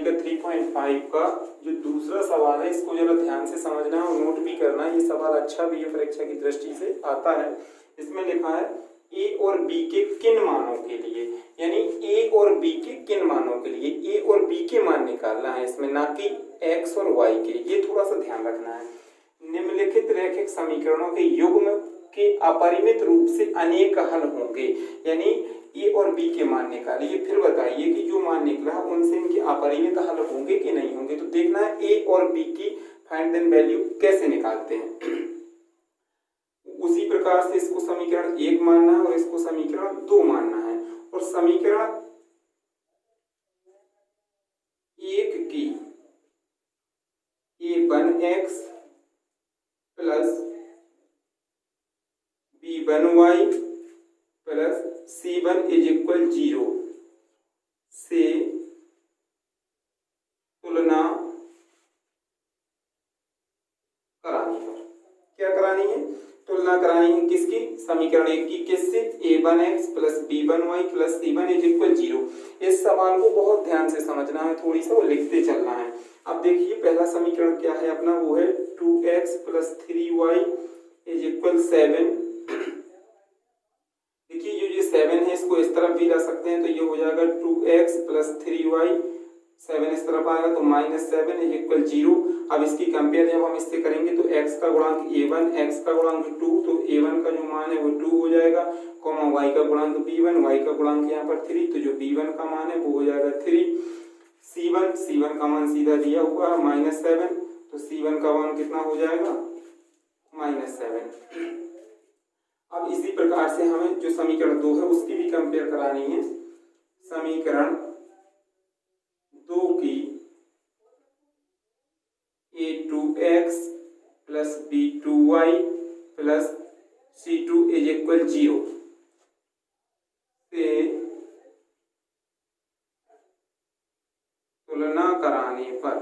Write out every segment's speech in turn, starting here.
का 3.5 का जो दूसरा सवाल है इसको जरा ध्यान से समझना है और नोट भी करना है। ये सवाल अच्छा भी है, परीक्षा की दृष्टि से आता है। इसमें लिखा है ए और बी के किन मानों के लिए, यानी ए और बी के किन मानों के लिए ए और बी के मान निकालना है इसमें, ना कि एक्स और वाई के। ये थोड़ा सा ध्यान रखना है। निम्नलिखित रैखिक समीकरणों के युग्म के अपरिमित रूप से अनेक हल होंगे, यानी ए और बी के मान निकालिए, फिर बताइए कि जो मान निकला है उनसे इनके अपरिमित हल होंगे कि नहीं होंगे। तो देखना है ए और बी की फाइंड देन वैल्यू कैसे निकालते हैं। उसी प्रकार से इसको समीकरण 1 मानना है और इसको समीकरण 2 मानना है। और समीकरण 1 की a1x plus b1y plus c1 is equal 0 से तुलना करानी है। क्या करानी है? तुलना करानी है किसकी? समीकरण 1 की। किससे? a1x plus b1y plus c1 is equal 0। इस सवाल को बहुत ध्यान से समझना है, थोड़ी सा वो लिखते चलना है। अब देखिए पहला समीकरण क्या है अपना, वो है 2x plus 3y is equal 7। देखिए ये 7 है, इसको इस तरफ भी ला सकते हैं, तो ये हो जाएगा 2x प्लस 3y, 7 इस तरफ आएगा तो -7 इज इक्वल 0। अब इसकी कंपेयर जब हम इससे करेंगे तो x का गुणांक a1, x का गुणांक 2, तो a1 का जो मान है वो 2 हो जाएगा, कॉमा y का गुणांक b1, y का गुणांक यहाँ पर 3, तो जो b1 का मान है वो हो जाएगा 3। c1 का मान सीधा दिया हुआ है -7, तो c1 का मान कितना हो जाएगा? -7। अब इसी प्रकार से हमें जो समीकरण 2 है उसकी भी कंपेयर करानी है। समीकरण 2 की a2x plus b2y plus c2 is equal 0 से तुलना कराने पर,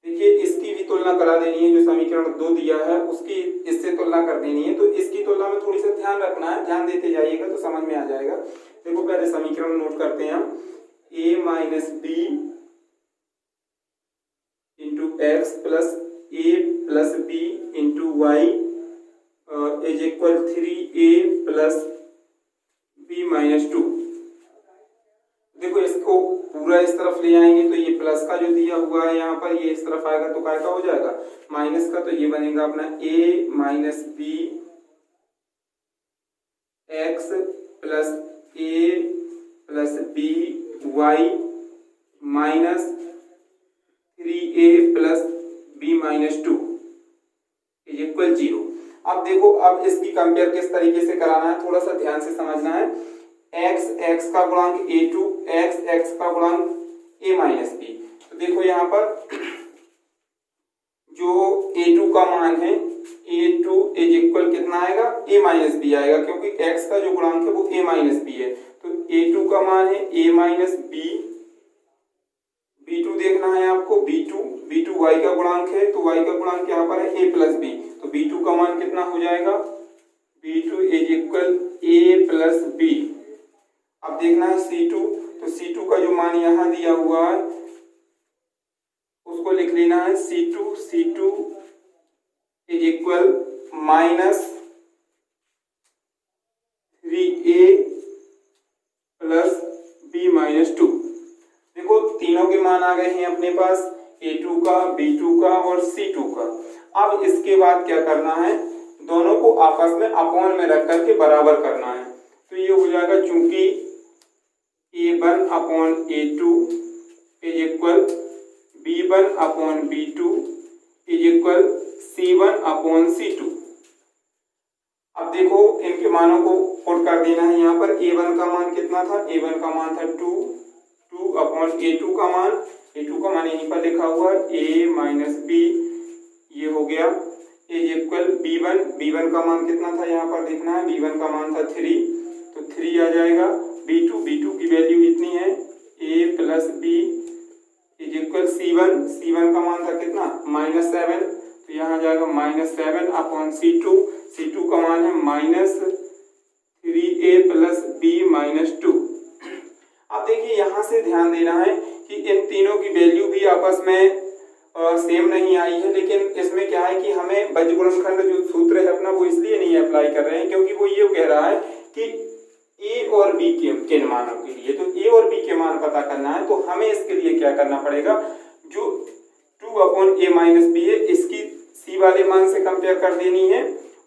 देखिए इसकी भी तुलना करा देनी है। जो समीकरण 2 दिया है उसकी इससे तुलना कर देनी है, तो इसकी तुलना में थोड़ी सा ध्यान रखना है, ध्यान देते जाइएगा तो समझ में आ जाएगा। देखो पहले समीकरण नोट करते हैं हम। a minus B into x plus a plus B into y is equal 3a plus b minus 2। देखो इसको पूरा इस तरफ ले आएंगे तो ये प्लस का जो दिया हुआ है यहाँ पर, ये इस तरफ आएगा तो काय का हो जाएगा? माइनस का, तो ये बनेगा अपना a minus B x plus a plus B y minus 3a plus b minus 2 is equal 0। अब देखो अब इसकी कंपेयर किस तरीके से कराना है, थोड़ा सा ध्यान से समझना है। x का गुणांक a2, x का गुणांक a माइनस बी। तो देखो यहाँ पर जो a2 का मान है a2 इज इक्वल कितना आएगा? a माइनस बी आएगा, क्योंकि x का जो गुणांक है वो a माइनस बी है। तो a2 का मान है a माइनस बी, b2 देखना है आपको, b2 y का गुणांक है, तो y का गुणांक यहाँ पर है a प्लस बी, तो b2 का मान कितना हो जाएगा? b2 is equal a plus b. अब देखना है c2, तो c2 का जो मान यहाँ दिया हुआ है उसको लिख लेना है c2 is equal minus 3a plus b minus 2। देखो तीनों के मान आ गए हैं अपने पास, a2 का, b2 का और c2 का। अब इसके बाद क्या करना है? दोनों को आपस में अपॉन में रख करके बराबर करना है। तो ये हो जाएगा, चूंकि a1 upon a2 is equal b1 upon b2 is equal c1 upon c2। अब देखो इनके मानों को पुट कर देना है यहाँ पर। a1 का मान कितना था? a1 का मान था 2 अपॉन a2 का मान यहीं पर लिखा हुआ है a माइनस बी, ये हो गया इज इक्वल b1 का मान कितना था यहाँ पर देखना है, b1 का मान था 3, तो 3 आ जाएगा। b2 की वैल्यू इतनी है a plus b is equal c1 का मान था कितना? -7, तो यहाँ जाएगा -7 अपॉन c2 का मान है -3a प्लस b माइनस 2। अब देखिए यहाँ से ध्यान देना है कि इन तीनों की वैल्यू भी आपस में सेम नहीं आई है, लेकिन इसमें क्या है कि हमें बीजगुणनखंड जो सूत्र है अपना वो इसलिए नहीं अप्लाई कर रहे हैं क्योंकि वो ये कह रहा है कि ए और बी के किन मानों के लिए, तो ए और बी के मान पता करना है। तो हमें इसके लिए क्या करना पड़ेगा, जो 2/a-b है इसकी सी वाले मान से कंपेयर कर देनी है,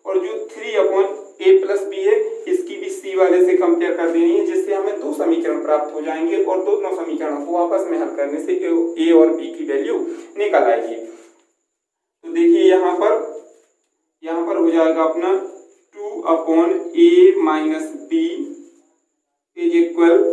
और जो 3/a+b है इसकी भी सी वाले से कंपेयर कर देनी है, जिससे हमें दो समीकरण प्राप्त हो जाएंगे और दोनों समीकरणों को आपस में हल करने से ए और बी की वैल्यू निकल आएगी। तो देखिए यहाँ पर हो जाएगा अपना 2/a-b इज इक्वल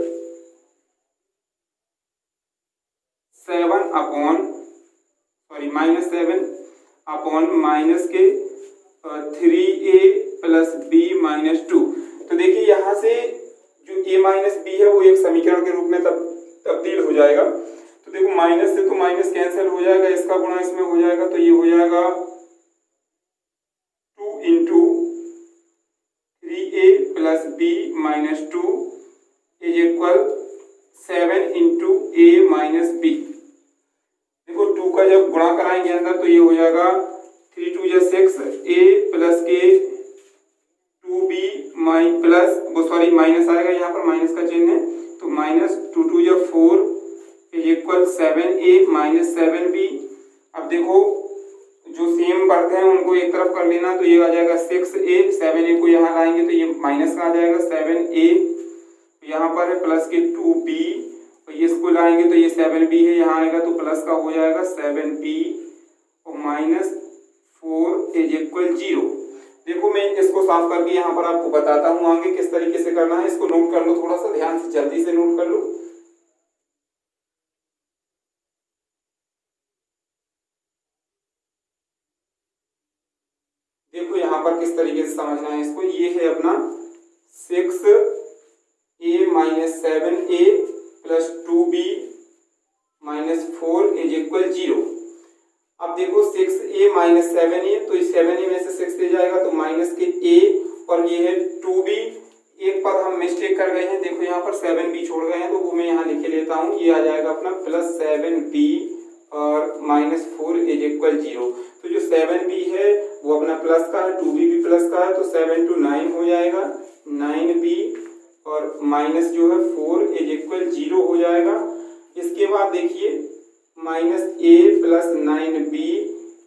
7/-3a+b-2। तो देखिए यहाँ से जो a-b है वो एक समीकरण के रूप में तब्दील हो जाएगा। तो देखो माइनस से तो माइनस कैंसिल हो जाएगा, इसका गुणा इसमें हो जाएगा, तो ये हो जाएगा 2 × 3a+b-2 इज इक्वल 7 × a-b। देखो 2 का जब गुणा कराएंगे अंदर तो ये हो जाएगा 3 2 = 6 a + k 2b माइनस आएगा, यहाँ पर माइनस का चिन्ह है, तो -2 2 = 4 इज इक्वल 7a - 7b। अब देखो जो सेम वर्ग हैं उनको एक तरफ कर लेना, तो ये आ जाएगा 6a, 7a को यहाँ लाएंगे तो ये माइनस का आ जाएगा 7a, यहाँ पर है प्लस के 2b, और ये इसको लाएंगे तो ये 7b है, यहाँ आएगा तो प्लस का हो जाएगा 7b और -4 इज इक्वल 0। देखो मैं इसको साफ करके यहाँ पर आपको बताता हूँ आगे किस तरीके से करना है। इसको नोट कर लो, थोड़ा सा ध्यान से जल्दी से नोट कर लो। देखो यहाँ पर किस तरीके से समझना है इसको। ये है अपना 6a - 7a + 2b - 4 is equal 0। अब देखो 6a - 7a, तो इस 7a में से 6 ले जाएगा तो माइनस के a, और ये है 2b। एक पद हम मिस्टेक कर गए हैं, देखो यहाँ पर 7b छोड़ गए हैं, तो वो मैं यहाँ लिख लेता हूँ। ये आ जाएगा अपना +7b और -4 इज इक्वल 0। तो जो 7b है वो अपना प्लस का है, 2b भी प्लस का है, तो 7 × 9 हो जाएगा 9b, और माइनस जो है 4 इज इक्वल 0 हो जाएगा। इसके बाद देखिए -a + 9b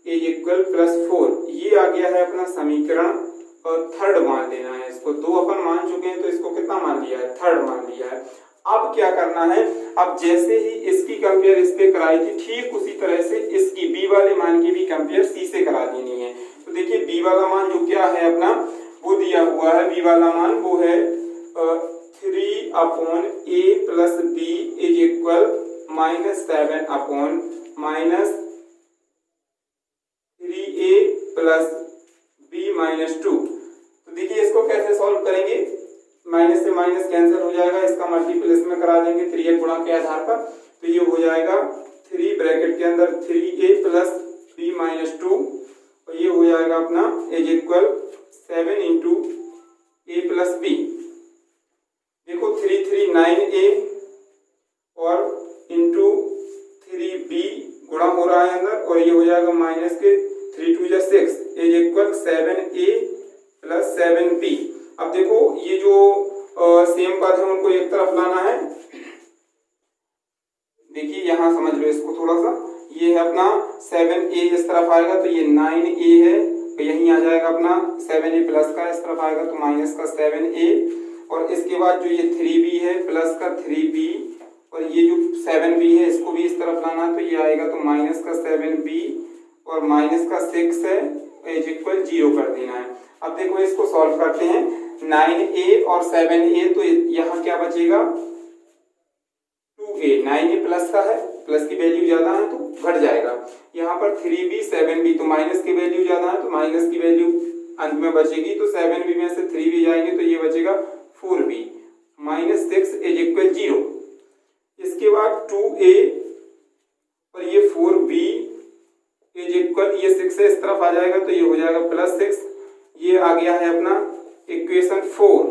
इज इक्वल +4। ये आ गया है अपना समीकरण, और थर्ड मान लेना है इसको। 2 अपन मान चुके हैं तो इसको कितना मान लिया है, थर्ड मान लिया है। अब क्या करना है, अब जैसे ही इसकी कंपेयर इस पे कराई थी ठीक उसी तरह से इसकी b वाले मान की भी कंपेयर c से करा देनी है। तो देखिए b वाला मान जो क्या है अपना वो दिया हुआ है, b वाला मान वो है 3/a+b is equal -7/-3a + b-2। तो देखिए इसको कैसे सॉल्व करेंगे, माइनस से माइनस कैंसिल हो जाएगा, इसका मल्टीपल इसमें करा देंगे 3a गुणा के आधार पर, तो ये हो जाएगा 3 ब्रैकेट के अंदर 3a + b-2, और ये हो जाएगा अपना इज इक्वल 7 × a + b। देखो 3 3 9a और इंटू 3b गुणा हो रहा है अंदर, और ये हो जाएगा माइनस के 3 2 = 6 इज इक्वल 7a + 7b। अब देखो ये जो सेम पद है उनको एक तरफ लाना है। देखिए यहाँ समझ लो इसको थोड़ा सा, ये है अपना 7a इस तरफ आएगा तो ये 9a है, तो यहीं आ जाएगा अपना 7a प्लस का, इस तरफ आएगा तो माइनस का 7a, और इसके बाद जो ये 3b है प्लस का 3b, और ये जो 7b है इसको भी इस तरफ लाना, तो ये आएगा तो माइनस का 7b और माइनस का 6 है इज इक्वल 0 कर देना है। अब देखो इसको सॉल्व करते हैं, 9a और 7a, तो यहाँ क्या बचेगा 2a, 9a प्लस का है, प्लस की वैल्यू ज्यादा है तो घट जाएगा। यहाँ पर 3b 7b, तो माइनस की वैल्यू ज्यादा है तो माइनस की वैल्यू अंत में बचेगी, तो 7b में से 3b जाएंगे तो ये बचेगा 4b -6 इज इक्वल 0। इसके बाद 2a और ये 4b इज इक्वल, ये 6 से इस तरफ आ जाएगा तो ये हो जाएगा +6। ये आ गया है अपना इक्वेशन 4।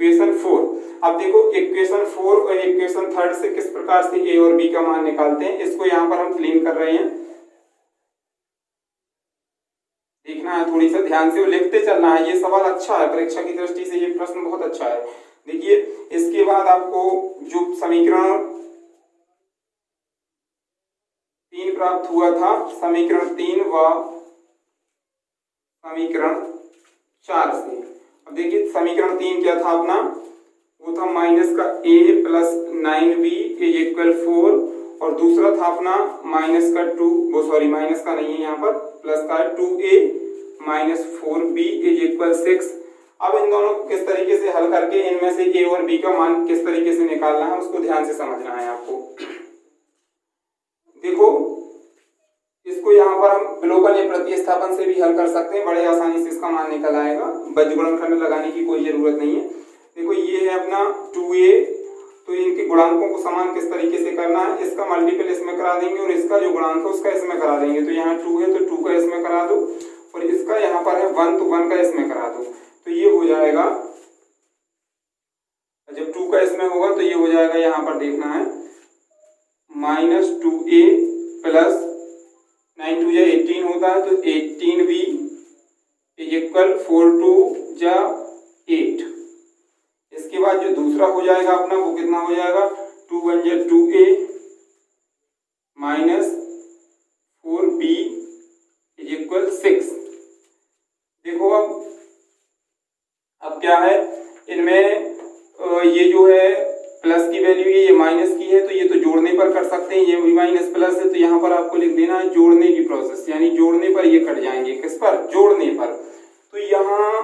इक्वेशन 4। अब देखो इक्वेशन 4 और इक्वेशन 3 से किस प्रकार से ए और बी का मान निकालते हैं, इसको यहाँ पर हम क्लीन कर रहे हैं। देखना है थोड़ी सा ध्यान से, लिखते चलना है। ये सवाल अच्छा है, परीक्षा की दृष्टि से ये प्रश्न बहुत अच्छा है। देखिए इसके बाद आपको जो समीकरण 3 प्राप्त हुआ था, समीकरण 3 व समीकरण 4 से। अब देखिए समीकरण 3 क्या था अपना, वो था माइनस का a plus 9b is equal 4, और दूसरा था अपना माइनस का 2, वो सॉरी माइनस का नहीं है यहाँ पर, प्लस का 2a minus 4b is equal 6। अब इन दोनों को किस तरीके से हल करके इनमें से a और b का मान किस तरीके से निकालना है उसको ध्यान से समझना है आपको। देखो इसको यहाँ पर हम विलोपन या प्रतिस्थापन से भी हल कर सकते हैं, बड़े आसानी से इसका मान निकल आएगा, बजगुणनखंड लगाने की कोई जरूरत नहीं है। देखो ये है अपना 2a, तो इनके गुणांकों को समान किस तरीके से करना है, इसका मल्टीपल इसमें करा देंगे और इसका जो गुणांक है उसका इसमें करा देंगे। तो यहाँ 2 है तो 2 का इसमें करा दो, और इसका यहाँ पर है 1 तो 1 का इसमें करा दो। तो ये हो जाएगा, जब 2 का इसमें होगा तो ये हो जाएगा, यहाँ पर देखना है माइनस 2a प्लस 9 2 जा 18 होता है, तो 18b इज इक्वल 4 2 जा 8। इसके बाद जो दूसरा हो जाएगा अपना वो कितना हो जाएगा, 2 1 जा 2a minus 4b is equal 6। देखो अब क्या है इनमें, ये जो है प्लस की वैल्यू ये माइनस की है, तो ये तो जोड़ने पर कर सकते हैं, ये भी माइनस प्लस है, तो यहाँ पर आपको लिख देना है जोड़ने की प्रोसेस, यानी जोड़ने पर ये कट जाएंगे, किस पर, जोड़ने पर। तो यहाँ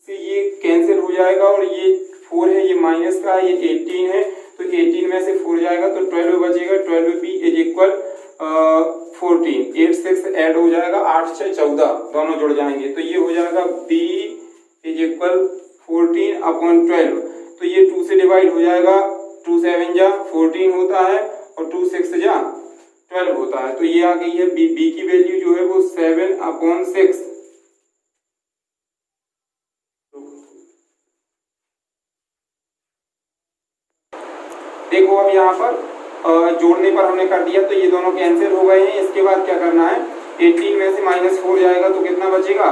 से ये कैंसिल हो जाएगा, और ये 4 है ये माइनस का है, ये 18 है, तो 18 में से 4 जाएगा तो 12 बचेगा, 12b इज इक्वल 14, 8 6 ऐड हो जाएगा, 8 6 14 दोनों जुड़ जाएंगे, तो ये हो जाएगा b इज इक्वल 14 अपॉन 12। तो ये 2 से डिवाइड हो जाएगा, 2 7 जा 14 होता है और 2 6 जा 12 होता है, तो ये आ गई है b की वैल्यू जो है वो 7 अपॉन 6। देखो अब यहाँ पर जोड़ने पर हमने कर दिया, तो ये दोनों कैंसिल हो गए हैं। इसके बाद क्या करना है, 18 में से माइनस 4 जाएगा तो कितना बचेगा,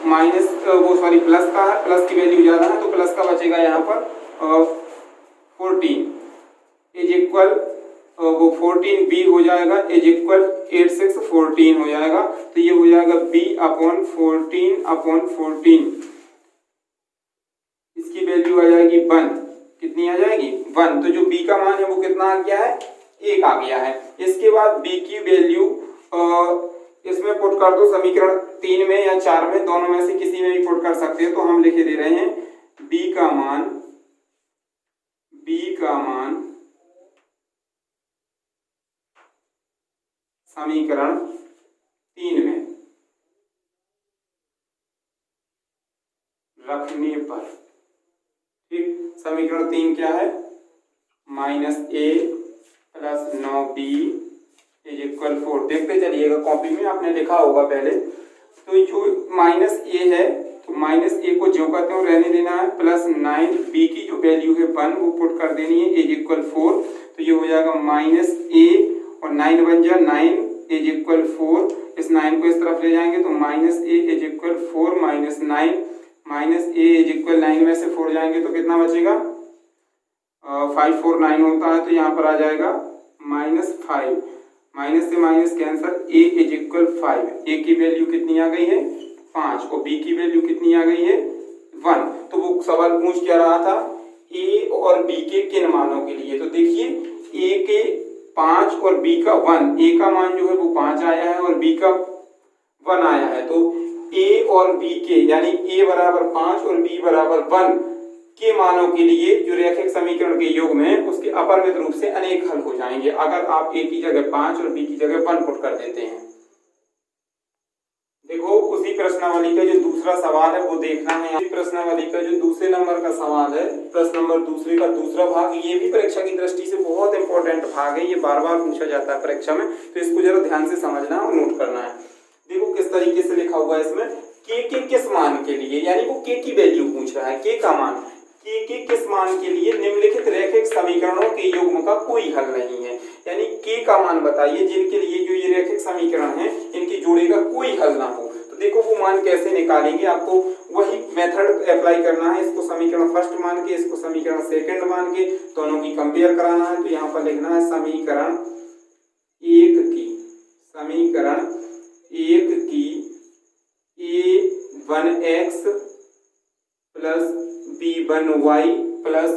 माइनस वो सॉरी प्लस का है, प्लस की वैल्यू ज्यादा है तो प्लस का बचेगा यहाँ पर 14 इज इक्वल वो 14b हो जाएगा इज इक्वल 8 6 14 हो जाएगा, तो ये हो जाएगा b अपॉन 14 अपॉन 14। इसकी वैल्यू आ जाएगी 1, कितनी आ जाएगी 1, तो जो b का मान है वो कितना आ गया है, 1 आ गया है। इसके बाद b की वैल्यू इसमें पुट कर दो, समीकरण 3 में या 4 में, दोनों में से किसी में भी पुट कर सकते हो। तो हम लिखे दे रहे हैं b का मान समीकरण 3 में रखने पर, ठीक, समीकरण 3 क्या है, minus a plus 9b is equal 4। देखते चलिएगा, कॉपी में आपने लिखा होगा पहले। तो जो माइनस a है तो माइनस a को जो कहते हो रहने देना है, प्लस 9b की जो वैल्यू है 1 वो पुट कर देनी है इज इक्वल 4। तो ये हो जाएगा माइनस a और 9 बन जाए 9 इज इक्वल 4, इस 9 को इस तरफ ले जाएंगे तो minus a is equal 4 minus 9, minus a is equal 9 में से 4 जाएंगे तो कितना बचेगा, 5 4 9 होता है, तो यहाँ पर आ जाएगा माइनस 5, माइनस से minus cancer, a is equal 5, a की वैल्यू कितनी आ गई है 5 और b की वैल्यू कितनी आ गई है 1। तो वो सवाल पूछ क्या रहा था, a और b के किन मानों के लिए। तो देखिए a के 5 और b का 1, a का मान जो है वो 5 आया है और b का 1 आया है, तो a और b के यानी a बराबर 5 और b बराबर 1 के मानों के लिए जो रैखिक समीकरण के योग में उसके अपरिमित रूप से अनेक हल हो जाएंगे अगर आप a की जगह 5 और b की जगह 1 पुट कर देते हैं। देखो उसी प्रश्नावली का जो दूसरा सवाल है वो देखना है। उसी प्रश्नावली का जो दूसरे नंबर का सवाल है, प्रश्न नंबर दूसरे का दूसरा भाग, ये भी परीक्षा की दृष्टि से बहुत इंपॉर्टेंट भाग है, ये बार बार पूछा जाता है परीक्षा में, तो इसको जरा ध्यान से समझना और नोट करना है। देखो किस तरीके से लिखा हुआ है इसमें, के किस मान के लिए, यानी वो के की वैल्यू पूछ रहा है, के का मान के किस मान के लिए निम्नलिखित रैखिक समीकरणों के युग्म का कोई हल नहीं है। यानी के का मान बताइए जिनके लिए जो ये रैखिक समीकरण है इनके जोड़े का कोई हल ना हो। तो देखो वो मान कैसे निकालेंगे, आपको वही मेथड अप्लाई करना है। इसको समीकरण फर्स्ट मान के, इसको समीकरण सेकंड मान के दोनों की कंपेयर कराना है। तो यहाँ पर लिखना है समीकरण एक की a1x plus b1y plus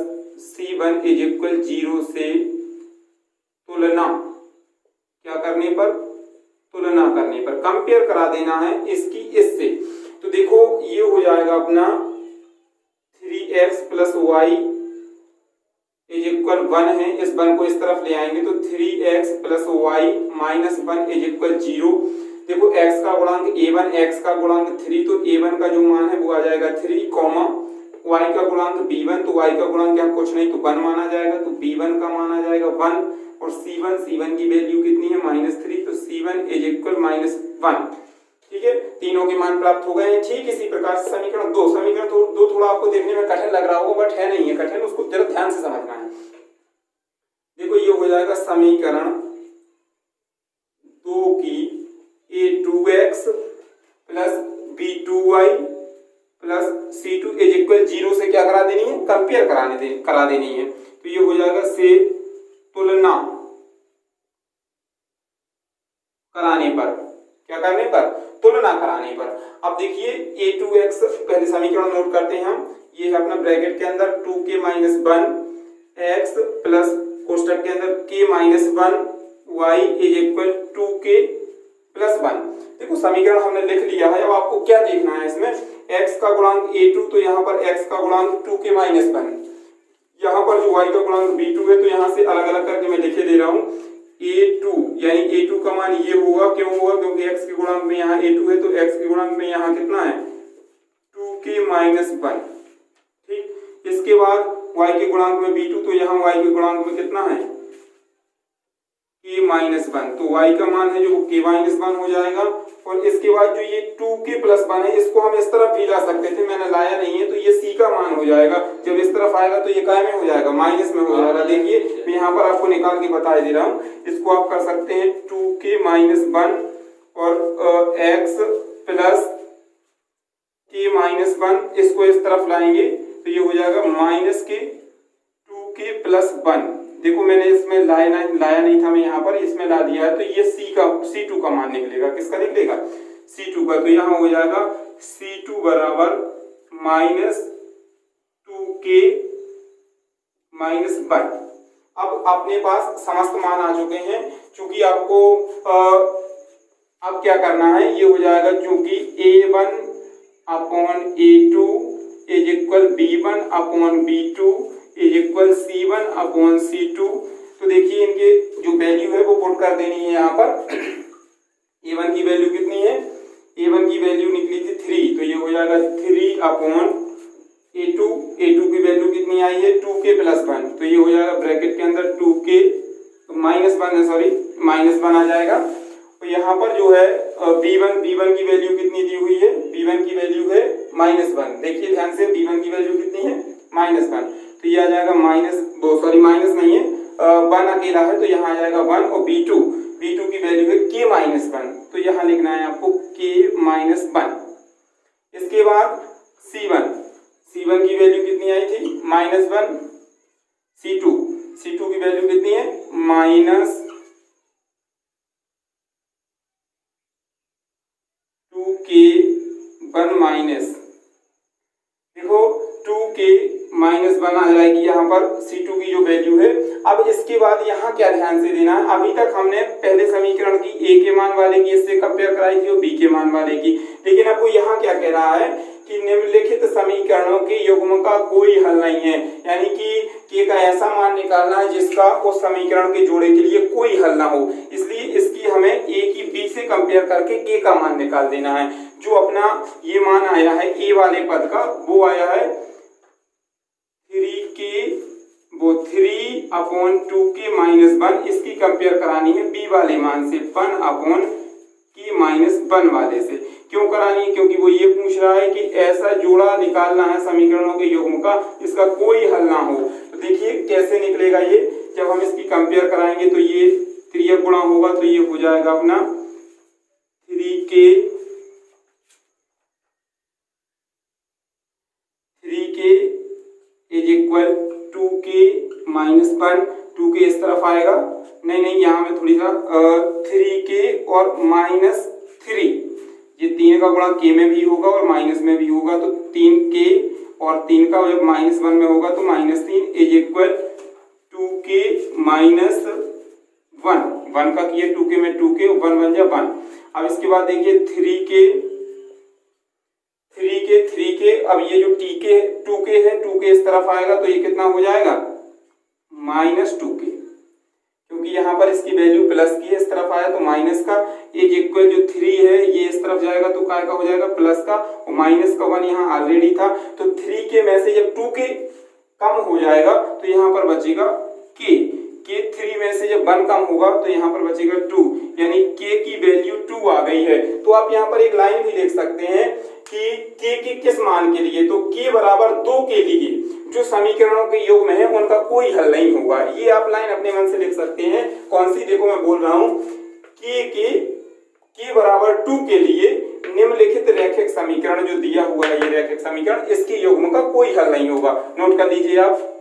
c1 is equal 0 से तुलना करने पर कंपेयर करा देना है इसकी इससे। तो देखो ये हो जाएगा अपना 3x plus Y is equal 1 है, इस 1 को इस तरफ ले आएंगे तो 3x plus y minus 1 is equal 0। देखो x का गुणांक a1, x का गुणांक 3, तो a1 का जो मान है वो आ जाएगा 3, कॉमा y का गुणांक b1, तो y का गुणांक यहाँ कुछ नहीं तो 1 माना जाएगा, तो b1 का मान आ जाएगा 1। और c1 की वैल्यू कितनी है -3, तो c1 इज इक्वल -1। ठीक है, तीनों के मान प्राप्त हो गए हैं। ठीक इसी प्रकार से समीकरण दो थोड़ा आपको देखने में कठिन लग रहा होगा, बट है नहीं है कठिन, उसको जरा ध्यान से समझना है। देखो ये हो जाएगा समीकरण 2 की a2x plus b2y plus c2 is equal 0 से क्या करा देनी है, कंपेयर करा देनी है। तो ये हो जाएगा से तुलना कराने पर, क्या करने पर, तुलना कराने पर। अब देखिए a2x पहले समीकरण नोट करते हैं हम। ये है अपना ब्रैकेट के अंदर 2k माइनस 1 x प्लस कोष्टक के अंदर k minus 1 y is equal 2k plus 1। देखो समीकरण हमने लिख लिया है। अब आपको क्या देखना है इसमें, x का गुणांक a2, तो यहाँ पर x का गुणांक 2k माइनस 1, यहाँ पर जो y का गुणांक b2 है, तो यहाँ से अलग अलग करके मैं लिखे दे रहा हूँ a2, यानी a2 का मान ये होगा, क्यों होगा, क्योंकि x के गुणांक में यहाँ a2 है, तो x के गुणांक में यहाँ कितना है 2k माइनस 1। ठीक, इसके बाद y के गुणांक में b2, तो यहाँ y के गुणांक में कितना है k माइनस 1, तो y का मान है जो k माइनस 1 हो जाएगा। और इसके बाद जो ये 2k प्लस 1 है, इसको हम इस तरफ भी ला सकते थे, मैंने लाया नहीं है, तो ये c का मान हो जाएगा। जब इस तरफ आएगा तो ये काय में हो जाएगा, माइनस में हो जाएगा। देखिए मैं यहाँ पर आपको निकाल के बता दे रहा हूँ। इसको आप कर सकते हैं 2k माइनस 1 और x प्लस k माइनस 1, इसको इस तरफ लाएंगे तो ये हो जाएगा माइनस के 2k प्लस 1। देखो मैंने इसमें लाया नहीं था, मैं यहाँ पर इसमें ला दिया है, तो ये c2 का मान निकलेगा। किसका निकलेगा, c2 का। तो यहाँ हो जाएगा c2 बराबर माइनस 2k माइनस 1। अब अपने पास समस्त मान आ चुके हैं। चूंकि आपको अब क्या करना है, ये हो जाएगा चूंकि a1 upon a2 is equal b1 upon b2 is equal c1 upon c2। तो देखिए इनके जो वैल्यू है वो पुट कर देनी है यहाँ पर। a1 की वैल्यू कितनी है, a1 की वैल्यू निकली थी 3, तो ये हो जाएगा 3 अपॉन a2 की वैल्यू कितनी आई है 2k प्लस 1, तो ये हो जाएगा ब्रैकेट के अंदर 2k माइनस 1 है, सॉरी माइनस 1 आ जाएगा। तो यहाँ पर जो है b1 की वैल्यू कितनी दी हुई है, b1 की वैल्यू है -1। देखिए ध्यान से b1 की वैल्यू कितनी है -1, तो ये आ जाएगा माइनस नहीं है 1 अकेला है, तो यहाँ आ जाएगा 1। और b2 की वैल्यू है k माइनस 1, तो यहाँ लिखना है आपको k माइनस 1। इसके बाद c1 की वैल्यू कितनी आई थी -1, c2 की वैल्यू कितनी है -2k1 माइनस, देखो 2k -1 आ जाएगी यहाँ पर c2 की जो वैल्यू है। अब इसके बाद यहाँ क्या ध्यान से देना है, अभी तक हमने पहले समीकरण की a के मान वाले की इससे कंपेयर कराई थी और b के मान वाले की, लेकिन अब वो यहाँ क्या कह रहा है कि निम्नलिखित समीकरणों के युग्म का कोई हल नहीं है। यानी कि k का ऐसा मान निकालना है जिसका उस समीकरण के जोड़े के लिए कोई हल ना हो। इसलिए इसकी हमें a की b से कंपेयर करके k का मान निकाल देना है। जो अपना ये मान आया है a वाले पद का, वो आया है 3 अपॉन 2k माइनस 1। इसकी कंपेयर करानी है b वाले मान से 1 अपॉन के -1 वाले से। क्यों करानी है? क्योंकि वो ये पूछ रहा है कि ऐसा जोड़ा निकालना है समीकरणों के युग्म का जिसका कोई हल ना हो। तो देखिए कैसे निकलेगा ये, जब हम इसकी कंपेयर कराएंगे तो ये तिर्यक गुणा होगा तो ये हो जाएगा अपना 3k is equal 2k -1, 2k इस तरफ आएगा, नहीं यहाँ में थोड़ी सा 3k और -3, ये 3 का गुणा k में भी होगा और माइनस में भी होगा, तो 3k और 3 का जब -1 में होगा तो -3 इज इक्वल 2k -1, 1 का किया 2k में 2k, 1 बन जाए 1। अब इसके बाद देखिए 3k, अब ये जो टू के है 2k इस तरफ आएगा तो ये कितना हो जाएगा -2k, क्योंकि यहाँ पर इसकी वैल्यू प्लस की है, इस तरफ आया तो माइनस का, एज इक्वल जो 3 है ये इस तरफ जाएगा तो काय का हो जाएगा प्लस का, और माइनस का 1 यहाँ ऑलरेडी था, तो 3k में से जब 2k कम हो जाएगा तो यहाँ पर बचेगा k, 3 में से जब 1 कम होगा तो यहाँ पर बचेगा 2, यानी k की वैल्यू 2 आ गई है। तो आप यहाँ पर एक लाइन भी लिख सकते हैं कि k के किस मान के लिए, तो k बराबर 2 के लिए जो समीकरणों के योग में है उनका कोई हल नहीं होगा। ये आप लाइन अपने मन से लिख सकते हैं। कौन सी? देखो मैं बोल रहा हूं k बराबर 2 के लिए निम्नलिखित रैखिक समीकरण जो दिया हुआ है, ये रैखिक समीकरण, इसके युग्म का कोई हल नहीं होगा। नोट कर लीजिए आप।